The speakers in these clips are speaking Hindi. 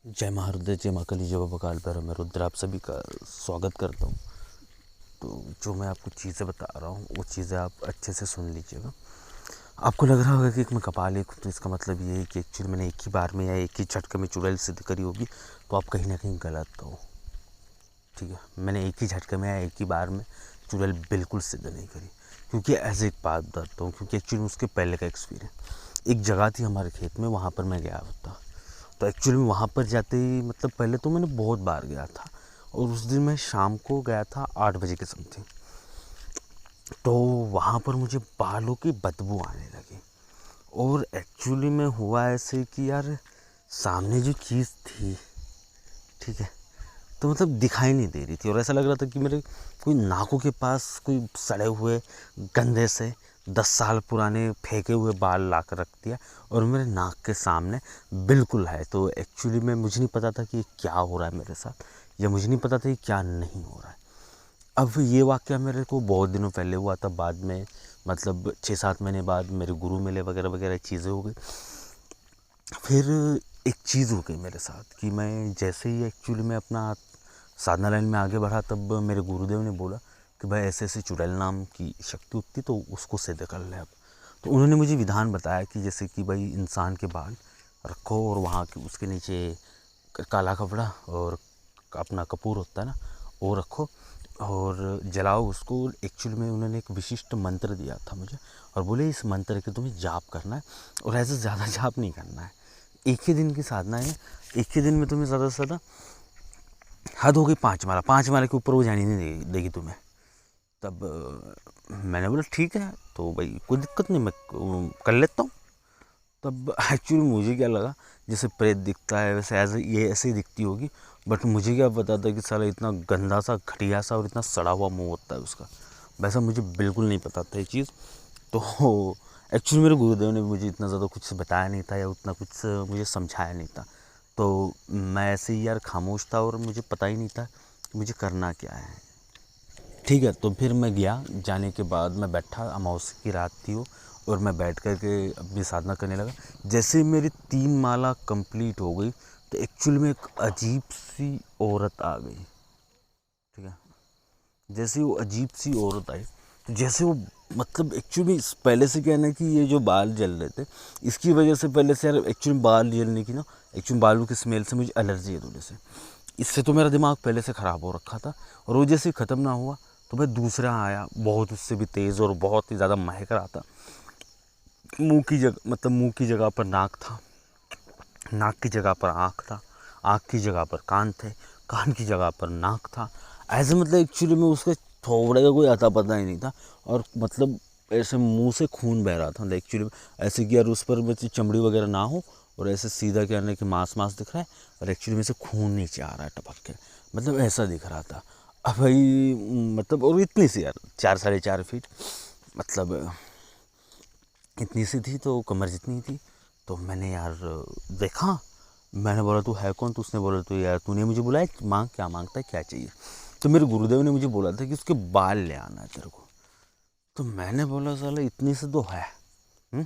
जय महारुद्र, जय माँ काली, जय बाबा काल भैरव। मैं रुद्र आप सभी का स्वागत करता हूँ। तो जो मैं आपको चीज़ें बता रहा हूँ वो चीज़ें आप अच्छे से सुन लीजिएगा। आपको लग रहा होगा कि मैं कपालिक हूँ, तो इसका मतलब ये है कि एक्चुअली मैंने एक ही बार में या एक ही झटके में चुड़ैल सिद्ध करी होगी, तो आप कहीं ना कहीं गलत हो। ठीक है, मैंने एक ही झटके में या एक ही बार में चुड़ैल बिल्कुल सिद्ध नहीं करी, क्योंकि ऐसे एक बात बताता हूँ, क्योंकि एक्चुअली उसके पहले का एक्सपीरियंस। एक जगह थी हमारे खेत में, वहाँ पर मैं गया था। तो एक्चुअली में वहाँ पर जाते ही मतलब पहले तो मैंने बहुत बार गया था, और उस दिन मैं शाम को गया था 8 बजे के समथिंग। तो वहाँ पर मुझे बालों की बदबू आने लगी, और एक्चुअली में हुआ ऐसे कि यार सामने जो चीज़ थी, ठीक है, तो मतलब दिखाई नहीं दे रही थी, और ऐसा लग रहा था कि मेरे कोई नाकों के पास कोई सड़े हुए गंदे से 10 साल पुराने फेंके हुए बाल ला कर रख दिया और मेरे नाक के सामने बिल्कुल है। तो एक्चुअली में मुझे नहीं पता था कि ये क्या हो रहा है मेरे साथ, या मुझे नहीं पता था कि क्या नहीं हो रहा है। अब ये वाक़या मेरे को बहुत दिनों पहले हुआ था। बाद में मतलब 6-7 महीने बाद मेरे गुरु मिले वगैरह वगैरह चीज़ें हो गई। फिर एक चीज़ हो गई मेरे साथ कि मैं जैसे ही एक्चुअली में अपना साधना लाइन में आगे बढ़ा, तब मेरे गुरुदेव ने बोला कि भाई ऐसे ऐसे चुड़ैल नाम की शक्ति उठती, तो उसको सिद्ध कर ले अब। तो उन्होंने मुझे विधान बताया कि जैसे कि भाई इंसान के बाल रखो, और वहाँ के उसके नीचे काला कपड़ा और अपना कपूर होता है ना, वो रखो और जलाओ उसको। एक्चुअली में उन्होंने एक विशिष्ट मंत्र दिया था मुझे, और बोले इस मंत्र के तुम्हें जाप करना है, और ऐसे ज़्यादा जाप नहीं करना है। एक ही दिन की साधना है, एक ही दिन में तुम्हें ज़्यादा से ज़्यादा हद हो गई 5 माला, 5 माला के ऊपर वो जाने नहीं देगी तुम्हें। तब मैंने बोला ठीक है, तो भाई कोई दिक्कत नहीं, मैं कर लेता हूँ। तब एक्चुअली मुझे क्या लगा, जैसे प्रेत दिखता है वैसे ये ऐसे ही दिखती होगी, बट मुझे क्या पता था कि साला इतना गंदा सा, घटिया सा और इतना सड़ा हुआ मुंह होता है उसका। वैसा मुझे बिल्कुल नहीं पता था ये चीज़। तो एक्चुअली मेरे गुरुदेव ने मुझे इतना ज़्यादा कुछ बताया नहीं था, या उतना कुछ मुझे समझाया नहीं था। तो मैं ऐसे ही यार खामोश था, और मुझे पता ही नहीं था कि मुझे करना क्या है। ठीक है, तो फिर मैं गया। जाने के बाद मैं बैठा, अमावस्या की रात थी वो, और मैं बैठ कर के अपनी साधना करने लगा। जैसे ही मेरी 3 माला कंप्लीट हो गई, तो एक्चुअली में एक अजीब सी औरत आ गई। ठीक है, जैसे वो अजीब सी औरत आई, तो जैसे वो मतलब एक्चुअली पहले से क्या है ना कि ये जो बाल जल रहे थे, इसकी वजह से पहले से यार एक्चुअली बाल जलने की ना, एक्चुअली बालों की स्मेल से मुझे एलर्जी है थोड़ी सी। इससे तो मेरा दिमाग पहले से ख़राब हो रखा था, और वो जैसे ख़त्म ना हुआ, तो भाई दूसरा आया, बहुत उससे भी तेज़ और बहुत ही ज़्यादा महक रहा था। मुंह की जगह मतलब मुंह की जगह पर नाक था, नाक की जगह पर आँख था, आँख की जगह पर कान थे, कान की जगह पर नाक था। ऐसे मतलब एक्चुअली में उसके थोबड़े का कोई अता पता ही नहीं था, और मतलब ऐसे मुंह से खून बह रहा था। एक्चुअली ऐसे कि यार उस पर मतलब चमड़ी वगैरह ना हो, और ऐसे सीधा क्या है कि मांस मांस दिख रहा है, और एक्चुअली में से खून नीचे आ रहा है टपक के, मतलब ऐसा दिख रहा था। अब भाई मतलब, और इतनी सी यार 4-4.5 फीट, मतलब इतनी सी थी, तो कमर जितनी थी। तो मैंने यार देखा, मैंने बोला तू है कौन? तो उसने बोला तो यार तूने मुझे बुलाया, मांग, क्या मांगता है, क्या चाहिए? तो मेरे गुरुदेव ने मुझे बोला था कि उसके बाल ले आना है तेरे को। तो मैंने बोला साला इतनी से तो है, हुँ?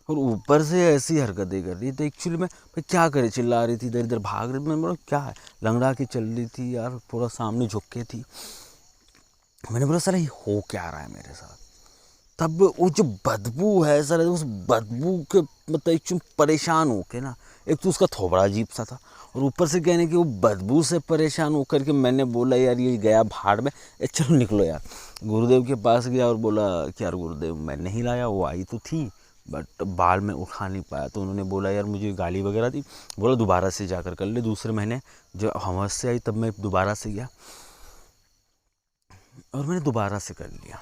और ऊपर से ऐसी हरकतें कर रही, तो एक्चुअली में भाई क्या करे, चिल्ला रही थी, इधर इधर भाग रही थी। मैंने बोला क्या है, लंगड़ा के चल रही थी यार, पूरा सामने झुक के थी। मैंने बोला साला ये हो क्या रहा है मेरे साथ? तब वो जो बदबू है सर, उस बदबू के मतलब एकदम परेशान होके ना, एक तो उसका थोबड़ा अजीब सा था, और ऊपर से कहने कि वो बदबू से परेशान होकर के मैंने बोला यार ये गया भाड़ में, चलो निकलो यार। गुरुदेव के पास गया और बोला कि यार गुरुदेव मैं नहीं लाया, वो आई तो थी बट बाल में उठा नहीं पाया। तो उन्होंने बोला यार, मुझे गाली वगैरह दी, बोला दोबारा से जाकर कर ले। दूसरे महीने जो अमावस्या आई, तब मैं दोबारा से गया, और मैंने दोबारा से कर लिया।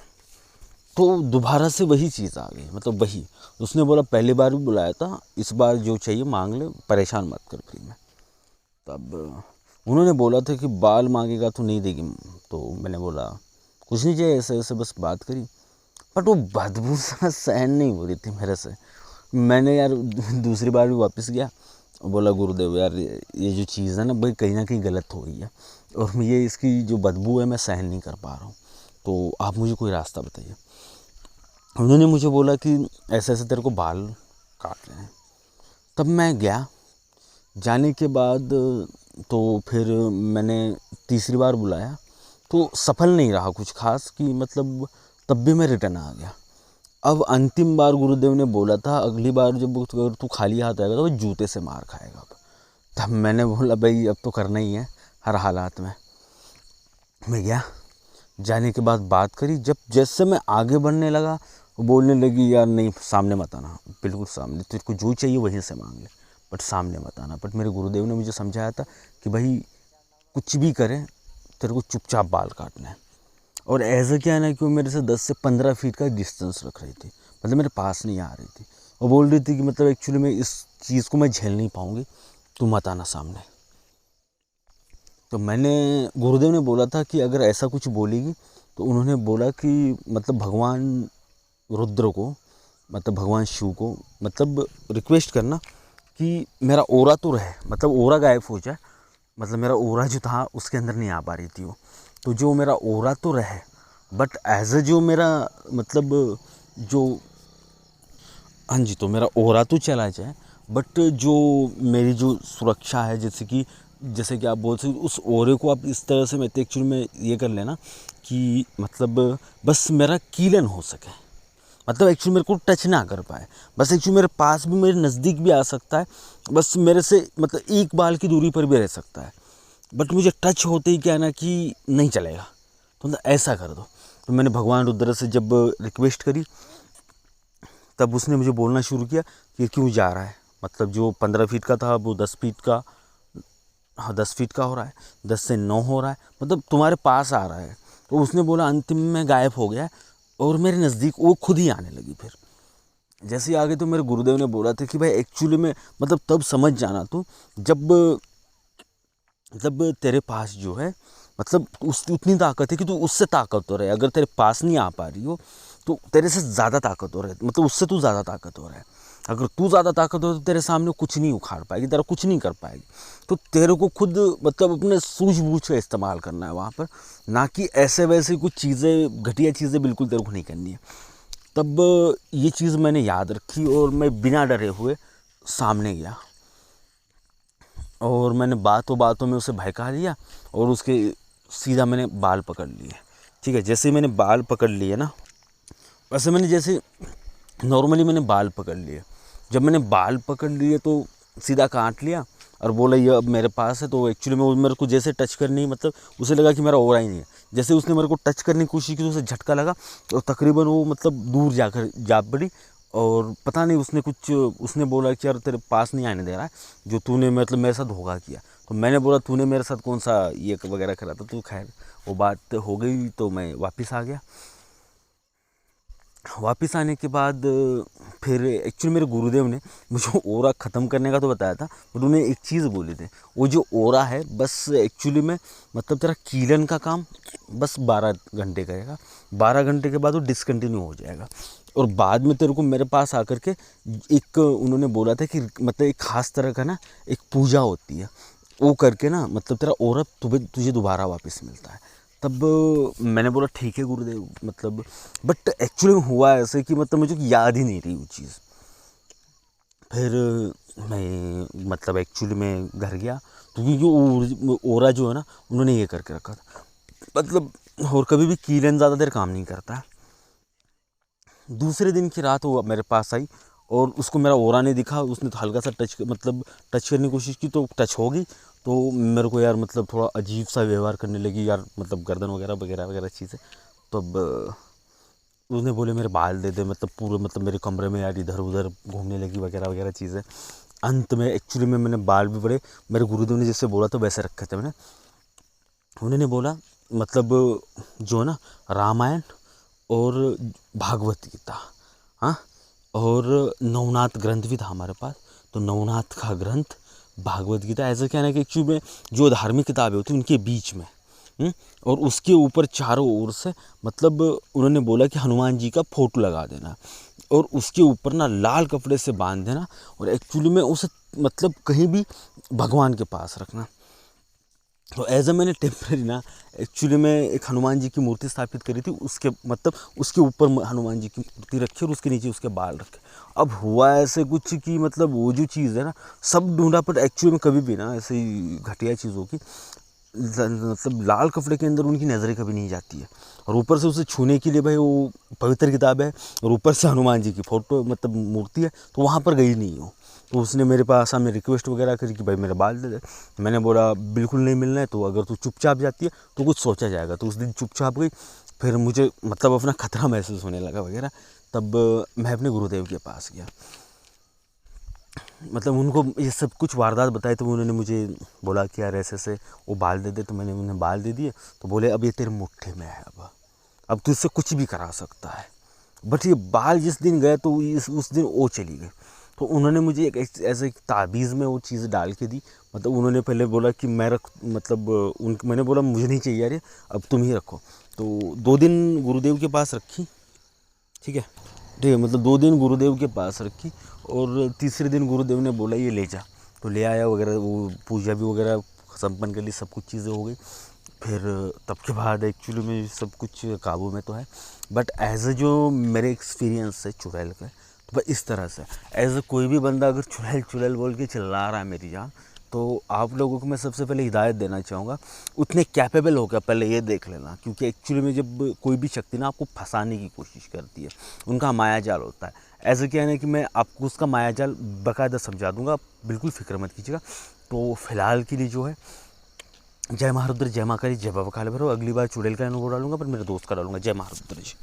तो दोबारा से वही चीज़ आ गई, मतलब वही। उसने बोला पहली बार भी बुलाया था, इस बार जो चाहिए मांग ले, परेशान मत कर फ्री में। तब उन्होंने बोला था कि बाल मांगेगा तो नहीं देगी। तो मैंने बोला कुछ नहीं चाहिए, ऐसे ऐसे बस बात करी। बट वो बदबू सा सहन नहीं हो रही थी मेरे से। मैंने यार दूसरी बार भी वापस गया और बोला गुरुदेव यार ये जो चीज़ है ना भाई, कहीं ना कहीं गलत हो रही है, और ये इसकी जो बदबू है मैं सहन नहीं कर पा रहा हूँ, तो आप मुझे कोई रास्ता बताइए। उन्होंने मुझे बोला कि ऐसे ऐसे तेरे को बाल काटने हैं। तब मैं गया, जाने के बाद तो फिर मैंने तीसरी बार बुलाया तो सफल नहीं रहा कुछ खास कि मतलब, तब भी मैं रिटर्न आ गया। अब अंतिम बार गुरुदेव ने बोला था अगली बार जब अगर तू खाली हाथ आएगा तो वो जूते से मार खाएगा। अब तब मैंने बोला भाई अब तो करना ही है हर हालात में। मैं गया, जाने के बाद बात करी, जब जैसे मैं आगे बढ़ने लगा वो बोलने लगी यार नहीं सामने मत आना, बिल्कुल सामने, तेरे को जो चाहिए वहीं से मांग ले बट सामने मत आना। बट मेरे गुरुदेव ने मुझे समझाया था कि भाई कुछ भी करें तेरे को चुपचाप बाल काटना है। और ऐसा क्या है ना कि वो मेरे से 10 से 15 फीट का डिस्टेंस रख रही थी, मतलब मेरे पास नहीं आ रही थी और बोल रही थी कि मतलब एक्चुअली मैं इस चीज़ को मैं झेल नहीं पाऊँगी, तू मत आना सामने। तो मैंने, गुरुदेव ने बोला था कि अगर ऐसा कुछ बोलेगी तो उन्होंने बोला कि मतलब भगवान रुद्र को, मतलब भगवान शिव को मतलब रिक्वेस्ट करना कि मेरा ओरा तो रहे, मतलब ओरा गायब हो जाए, मतलब मेरा ओरा जो था उसके अंदर नहीं आ पा रही थी वो, तो जो मेरा ओरा तो रहे बट एज अ जो मेरा मतलब जो, हाँ जी, तो मेरा ओरा तो चला जाए बट जो मेरी जो सुरक्षा है, जैसे कि आप बोल सकते उस ओरे को आप इस तरह से मैं एक्चुअली में ये कर लेना कि मतलब बस मेरा कीलन हो सके, मतलब एक्चुअली मेरे को टच ना कर पाए, बस एक्चुअली मेरे पास भी, मेरे नज़दीक भी आ सकता है, बस मेरे से मतलब एक बाल की दूरी पर भी रह सकता है बट मुझे टच होते ही क्या है ना कि नहीं चलेगा, तो मतलब ऐसा कर दो। तो मैंने भगवान रुद्र से जब रिक्वेस्ट करी तब उसने मुझे बोलना शुरू किया कि क्यों जा रहा है, मतलब जो 15 फीट का था वो 10 फीट का, हाँ 10 फीट का हो रहा है, 10 से 9 हो रहा है, मतलब तुम्हारे पास आ रहा है। तो उसने बोला अंतिम में गायब हो गया और मेरे नज़दीक वो खुद ही आने लगी। फिर जैसे ही आगे तो मेरे गुरुदेव ने बोला था कि भाई एक्चुअली में मतलब तब समझ जाना तू जब मतलब तेरे पास जो है मतलब उस उतनी ताकत है कि तू उससे ताकतवर है, अगर तेरे पास नहीं आ पा रही हो तो तेरे से ज़्यादा ताकतवर है, मतलब उससे तू ज़्यादा ताकतवर है। अगर तू ज़्यादा ताकतवर है तो तेरे सामने कुछ नहीं उखाड़ पाएगी, तेरा कुछ नहीं कर पाएगी। तो तेरे को खुद मतलब अपने सूझबूझ का इस्तेमाल करना है वहाँ पर, ना कि ऐसे वैसे कुछ चीज़ें, घटिया चीज़ें बिल्कुल तेरे को नहीं करनी है। तब ये चीज़ मैंने याद रखी और मैं बिना डरे हुए सामने गया और मैंने बातों बातों में उसे बहका लिया और उसके सीधा मैंने बाल पकड़ लिए। ठीक है, जैसे ही मैंने बाल पकड़ लिए ना, वैसे मैंने जैसे नॉर्मली मैंने बाल पकड़ लिए, जब मैंने बाल पकड़ लिए तो सीधा काट लिया और बोला ये अब मेरे पास है। तो एक्चुअली में वो मेरे को जैसे टच करनी, मतलब उसे लगा कि मेरा हो रहा ही नहीं है, जैसे उसने मेरे को टच करने की कोशिश की तो उसे झटका लगा और तकरीबन वो मतलब दूर जाकर जा पड़ी। और पता नहीं उसने कुछ, उसने बोला कि यार तेरे पास नहीं आने दे रहा है, जो तूने मतलब मेरे साथ धोखा किया। तो मैंने बोला तूने मेरे साथ कौन सा ये वगैरह करा था, तो खैर वो बात हो गई तो मैं वापस आ गया। वापस आने के बाद फिर एक्चुअली मेरे गुरुदेव ने मुझे ओरा ख़त्म करने का तो बताया था, बट उन्होंने एक चीज़ बोली थी, वो जो ओरा है बस एक्चुअली में मतलब तेरा कीलन का काम बस 12 घंटे करेगा, 12 घंटे के बाद वो डिसकंटिन्यू हो जाएगा और बाद में तेरे को मेरे पास आकर के एक, उन्होंने बोला था कि मतलब एक ख़ास तरह का ना एक पूजा होती है, वो करके ना मतलब तेरा ओरा तुझे दोबारा वापस मिलता है। तब मैंने बोला ठीक है गुरुदेव, मतलब बट एक्चुअली में हुआ ऐसे कि मतलब मुझे याद ही नहीं रही वो चीज़। फिर मैं मतलब एक्चुअली में घर गया तो क्योंकि ओरा जो है ना उन्होंने ये करके रखा था, मतलब और कभी भी कीलन ज़्यादा देर काम नहीं करता। दूसरे दिन की रात वो मेरे पास आई और उसको मेरा ओरा नहीं दिखा, उसने तो हल्का सा मतलब टच करने की कोशिश की तो टच होगी, तो मेरे को यार मतलब थोड़ा अजीब सा व्यवहार करने लगी यार, मतलब गर्दन वगैरह वगैरह वगैरह चीज़ें। तो अब उसने बोले मेरे बाल दे दे, मतलब पूरे मतलब मेरे कमरे में यार इधर उधर घूमने लगी वगैरह वगैरह चीज़ें। अंत में एक्चुअली में मैंने बाल भी बड़े, मेरे गुरुदेव ने जैसे बोला तो वैसे रखे थे मैंने। उन्होंने बोला मतलब जो है ना रामायण और भागवत गीता, हाँ, और नवनाथ ग्रंथ भी था हमारे पास, तो नवनाथ का ग्रंथ भागवत गीता ऐसा क्या है ना कि एक्चुअली में जो धार्मिक किताबें होती हैं उनके बीच में और उसके ऊपर चारों ओर से मतलब उन्होंने बोला कि हनुमान जी का फोटो लगा देना और उसके ऊपर ना लाल कपड़े से बांध देना और एक्चुअली में उसे मतलब कहीं भी भगवान के पास रखना। तो एज अ मैंने टेम्पररी ना एक्चुअली में एक हनुमान जी की मूर्ति स्थापित करी थी, उसके मतलब उसके ऊपर हनुमान जी की मूर्ति रखी और उसके नीचे उसके बाल रखे। अब हुआ ऐसे कुछ कि मतलब वो जो चीज़ है ना सब ढूंढा, पर एक्चुअली में कभी भी ना ऐसी घटिया चीज़ों की मतलब लाल कपड़े के अंदर उनकी नज़रें कभी नहीं जाती है। और ऊपर से उसे छूने के लिए भाई वो पवित्र किताब है, और ऊपर से हनुमान जी की फ़ोटो मतलब मूर्ति है, तो वहाँ पर गई नहीं हो। तो उसने मेरे पास सामने रिक्वेस्ट वगैरह करी कि भाई मेरे बाल दे दे। मैंने बोला बिल्कुल नहीं मिलना है, तो अगर तू चुपचाप जाती है तो कुछ सोचा जाएगा। तो उस दिन चुपचाप गई। फिर मुझे मतलब अपना खतरा महसूस होने लगा वगैरह, तब मैं अपने गुरुदेव के पास गया। मतलब उनको ये सब कुछ वारदात बताए, तो उन्होंने मुझे बोला कि यार ऐसे ऐसे वो बाल दे दे। तो मैंने उन्हें बाल दे दिए। तो बोले अब ये तेरे मुट्ठी में है, अब तू इससे कुछ भी करा सकता है। बट ये बाल जिस दिन गए तो उस दिन वो चली गई। तो उन्होंने मुझे एक ऐसे एक ताबीज़ में वो चीज़ डाल के दी। मतलब उन्होंने पहले बोला कि मैं रख मतलब मैंने बोला मुझे नहीं चाहिए यार ये, अब तुम ही रखो। तो 2 दिन गुरुदेव के पास रखी। ठीक है, ठीक है, मतलब 2 दिन गुरुदेव के पास रखी, और तीसरे दिन गुरुदेव ने बोला ये ले जा। तो ले आया वगैरह, वो पूजा भी वगैरह संपन्न कर ली, सब कुछ चीज़ें हो गई। फिर तब के बाद एक्चुअली में सब कुछ काबू में तो है। बट एज अ जो मेरे एक्सपीरियंस है चुड़ैल का, तो इस तरह से एज अ कोई भी बंदा अगर चुड़ैल चुड़ैल बोल के चिल्ला रहा है मेरी जान, तो आप लोगों को मैं सबसे पहले हिदायत देना चाहूँगा, उतने कैपेबल हो क्या पहले ये देख लेना। क्योंकि एक्चुअली में जब कोई भी शक्ति ना आपको फंसाने की कोशिश करती है, उनका माया जाल होता है। ऐसा क्या है ना कि मैं आपको उसका माया जाल बाकायदा समझा दूंगा, आप बिल्कुल फिक्र मत कीजिएगा। तो फिलहाल के लिए जो है, जय महारुद्र, जय माँ काली, जय बाबा काले भैरव। अगली बार चुड़ैल का अनुभव डालूंगा, पर मेरे दोस्त का डालूंगा। जय महारुद्र जी।